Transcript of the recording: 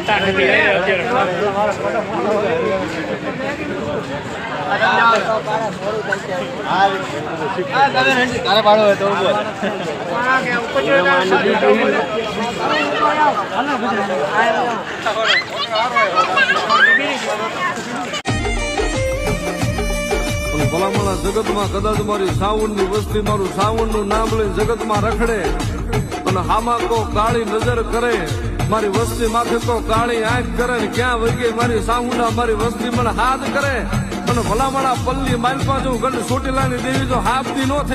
તારે પાડો હોય તો ભલામણા જગતમાં કદાચ મારી સાવણ ની વસ્તી મારું સાવણ નું નામ લઈ જગતમાં રખડે અને હામાં કો કાળી નજર કરે મારી વસ્તી માથે તો કાળી આંખ કરે ને ક્યાં વહી ગઈ મારી સાવુંડા મારી વસ્તી મને હાથ કરે અને ભલામણા પલ્લી માલપા જો ગંડ ચોટીલાની દેવી જો હાફતી નો થઈ